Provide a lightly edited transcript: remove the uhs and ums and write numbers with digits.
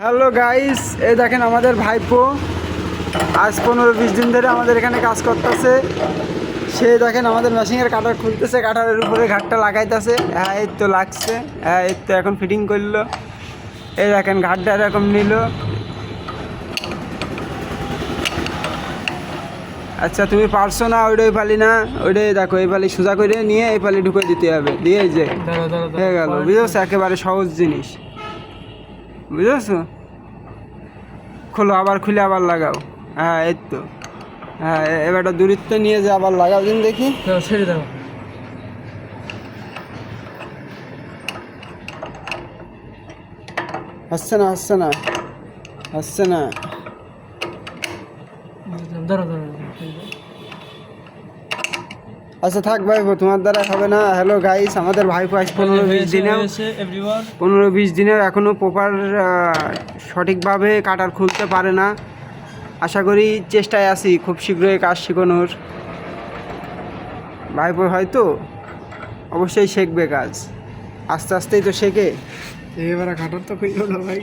Hello guys, এই দেখেন আমাদের ভাইপো আজ 15-20 দিন ধরে আমাদের এখানে কাজ করতেছে। সে দেখেন আমাদের মেশিনের কাটার খুলতেছে, কাটারের উপরে ঘাটটা লাগাইতেছে। হ্যাঁ এই তো লাগছে, হ্যাঁ এই তো এখন ফিটিং করলো। এই দেখেন ঘাটটা এরকম নিল। আচ্ছা তুমি পারছো না ওইটাই পালি না, ওইটাই দেখো এই পালি সোজা করে নিয়ে এই পালি ঢুকে দিতে হবে, দিয়ে এই যে হয়ে গেল। বুঝেছো, একেবারে সহজ জিনিস, বুঝেছো। খোলো, আবার খুলে আবার লাগাও। হ্যাঁ এই তো, হ্যাঁ এবারটা দূরত্ব নিয়ে যে আবার লাগাও দিন দেখি। ছেড়ে দাও। হচ্ছে না, হচ্ছে না, হচ্ছে না। ধরো ধরো। আচ্ছা থাক ভাইপো, তোমার দ্বারা হবে না। হ্যালো গাইস, আমাদের ভাইপো আজ 15-20 দিনেও এখনও প্রপার সঠিকভাবে কাটার খুলতে পারে না। আশা করি চেষ্টায় আছি খুব শীঘ্রই কাজ শেখানোর। ভাইপো হয়তো অবশ্যই শিখবে কাজ, আস্তে আস্তেই তো শেখে। এবারে কাটার তো খুললো না ভাই।